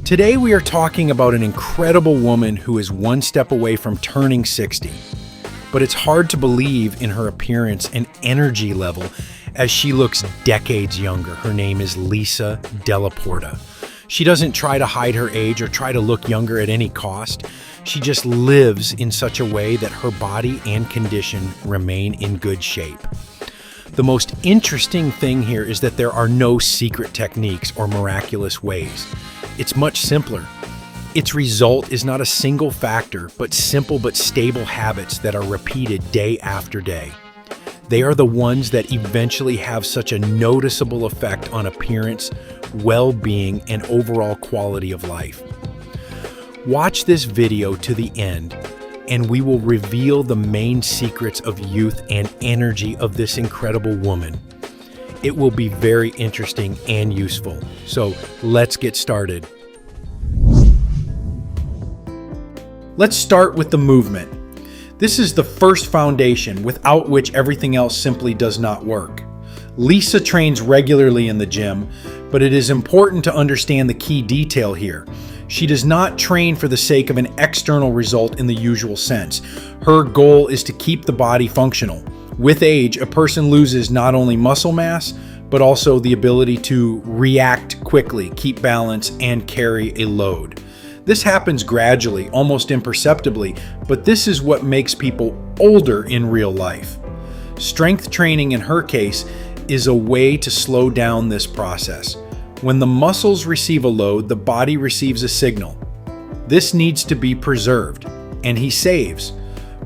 Today we are talking about an incredible woman who is one step away from turning 60. But it's hard to believe in her appearance and energy level as she looks decades younger. Her name is Liza Dellaporta. She doesn't try to hide her age or try to look younger at any cost. She just lives in such a way that her body and condition remain in good shape. The most interesting thing here is that there are no secret techniques or miraculous ways. It's much simpler. Its result is not a single factor, but simple but stable habits that are repeated day after day. They are the ones that eventually have such a noticeable effect on appearance, well-being, and overall quality of life. Watch this video to the end, and we will reveal the main secrets of youth and energy of this incredible woman. It will be very interesting and useful. So let's get started. Let's start with the movement. This is the first foundation without which everything else simply does not work. Liza trains regularly in the gym, but it is important to understand the key detail here. She does not train for the sake of an external result in the usual sense. Her goal is to keep the body functional. With age, a person loses not only muscle mass, but also the ability to react quickly, keep balance, and carry a load. This happens gradually, almost imperceptibly, but this is what makes people older in real life. Strength training, in her case, is a way to slow down this process. When the muscles receive a load, the body receives a signal. This needs to be preserved, and he saves.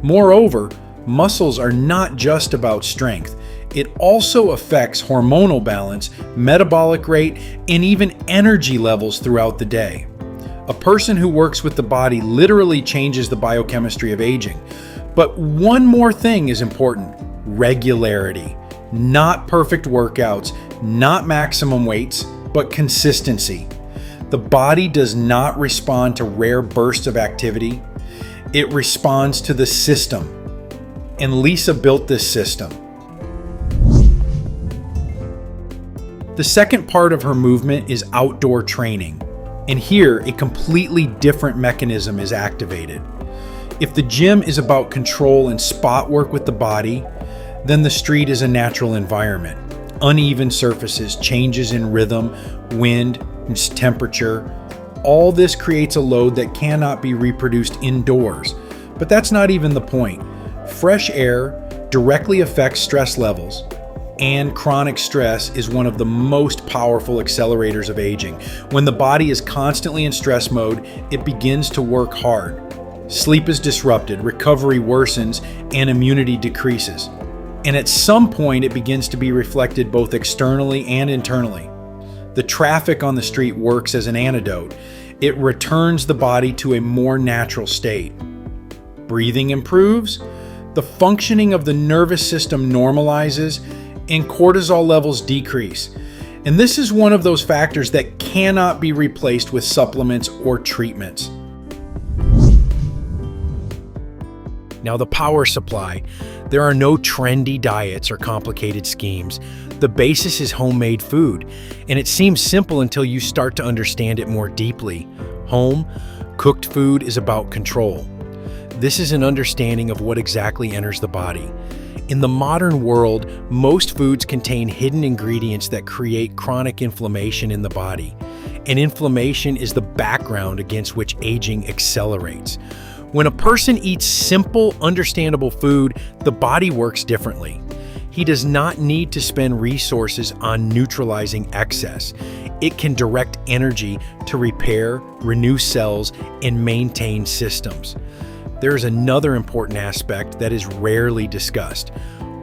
Moreover, muscles are not just about strength. It also affects hormonal balance, metabolic rate, and even energy levels throughout the day. A person who works with the body literally changes the biochemistry of aging. But one more thing is important: regularity. Not perfect workouts, not maximum weights, but consistency. The body does not respond to rare bursts of activity. It responds to the system. And Liza built this system. The second part of her movement is outdoor training. And here, a completely different mechanism is activated. If the gym is about control and spot work with the body, then the street is a natural environment. Uneven surfaces, changes in rhythm, wind, and temperature, all this creates a load that cannot be reproduced indoors. But that's not even the point. Fresh air directly affects stress levels, and chronic stress is one of the most powerful accelerators of aging. When the body is constantly in stress mode, it begins to work hard. Sleep is disrupted, recovery worsens, and immunity decreases. And at some point, it begins to be reflected both externally and internally. The traffic on the street works as an antidote. It returns the body to a more natural state. Breathing improves, the functioning of the nervous system normalizes, and cortisol levels decrease. And this is one of those factors that cannot be replaced with supplements or treatments. Now, the power supply. There are no trendy diets or complicated schemes. The basis is homemade food, and it seems simple until you start to understand it more deeply. Home cooked food is about control. This is an understanding of what exactly enters the body. In the modern world, most foods contain hidden ingredients that create chronic inflammation in the body. And inflammation is the background against which aging accelerates. When a person eats simple, understandable food, the body works differently. He does not need to spend resources on neutralizing excess. It can direct energy to repair, renew cells, and maintain systems. There is another important aspect that is rarely discussed.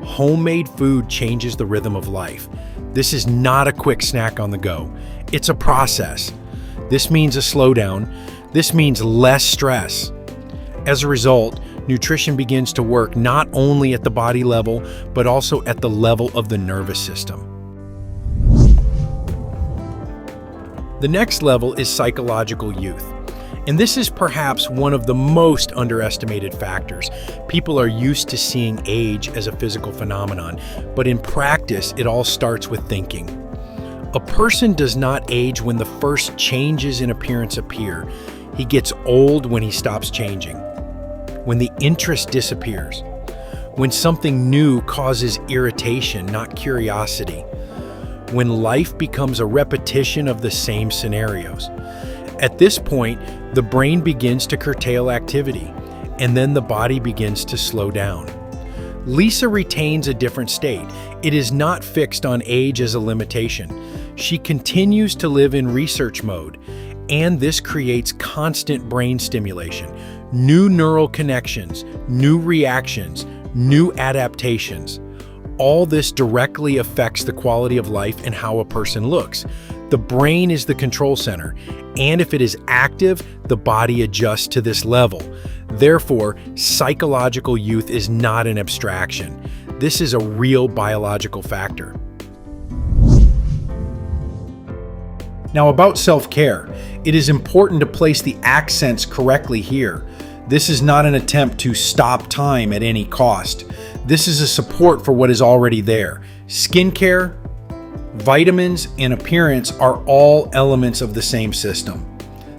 Homemade food changes the rhythm of life. This is not a quick snack on the go. It's a process. This means a slowdown. This means less stress. As a result, nutrition begins to work not only at the body level, but also at the level of the nervous system. The next level is psychological youth. And this is perhaps one of the most underestimated factors. People are used to seeing age as a physical phenomenon, but in practice, it all starts with thinking. A person does not age when the first changes in appearance appear. He gets old when he stops changing, when the interest disappears, when something new causes irritation, not curiosity, when life becomes a repetition of the same scenarios. At this point, the brain begins to curtail activity, and then the body begins to slow down. Liza retains a different state. It is not fixed on age as a limitation. She continues to live in research mode, and this creates constant brain stimulation, new neural connections, new reactions, new adaptations. All this directly affects the quality of life and how a person looks. The brain is the control center, and if it is active, the body adjusts to this level. Therefore, psychological youth is not an abstraction. This is a real biological factor. Now, about self-care, it is important to place the accents correctly here. This is not an attempt to stop time at any cost. This is a support for what is already there. Skincare, vitamins, and appearance are all elements of the same system.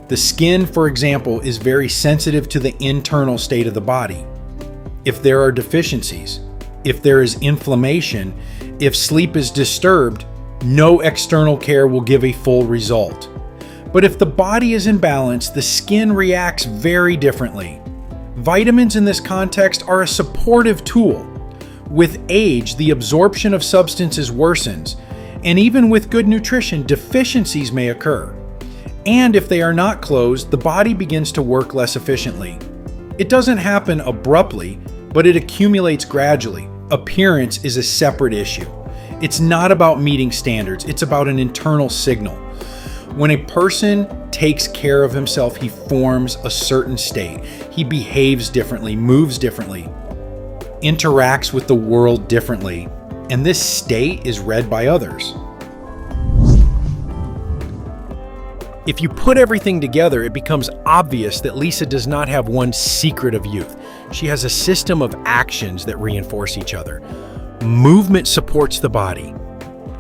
The skin, for example, is very sensitive to the internal state of the body. If there are deficiencies, if there is inflammation, if sleep is disturbed, no external care will give a full result. But if the body is in balance, the skin reacts very differently. Vitamins in this context are a supportive tool. With age, the absorption of substances worsens, and even with good nutrition, deficiencies may occur. And if they are not closed, the body begins to work less efficiently. It doesn't happen abruptly, but it accumulates gradually. Appearance is a separate issue. It's not about meeting standards, it's about an internal signal. When a person takes care of himself, he forms a certain state. He behaves differently, moves differently, interacts with the world differently, and this state is read by others. If you put everything together, it becomes obvious that Liza does not have one secret of youth. She has a system of actions that reinforce each other. Movement supports the body.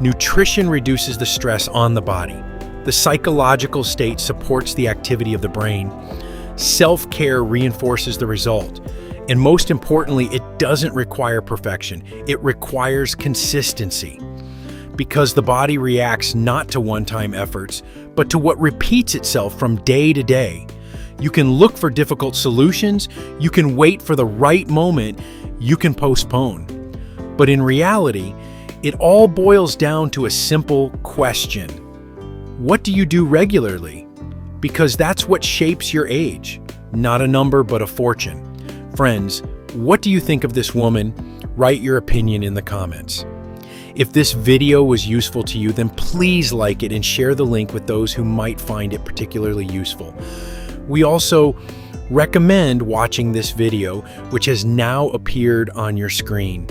Nutrition reduces the stress on the body. The psychological state supports the activity of the brain. Self-care reinforces the result. And most importantly, it doesn't require perfection. It requires consistency. Because the body reacts not to one-time efforts, but to what repeats itself from day to day. You can look for difficult solutions, you can wait for the right moment, you can postpone. But in reality, it all boils down to a simple question. What do you do regularly? Because that's what shapes your age. Not a number, but a fortune. Friends, what do you think of this woman? Write your opinion in the comments. If this video was useful to you, then please like it and share the link with those who might find it particularly useful. We also recommend watching this video, which has now appeared on your screen.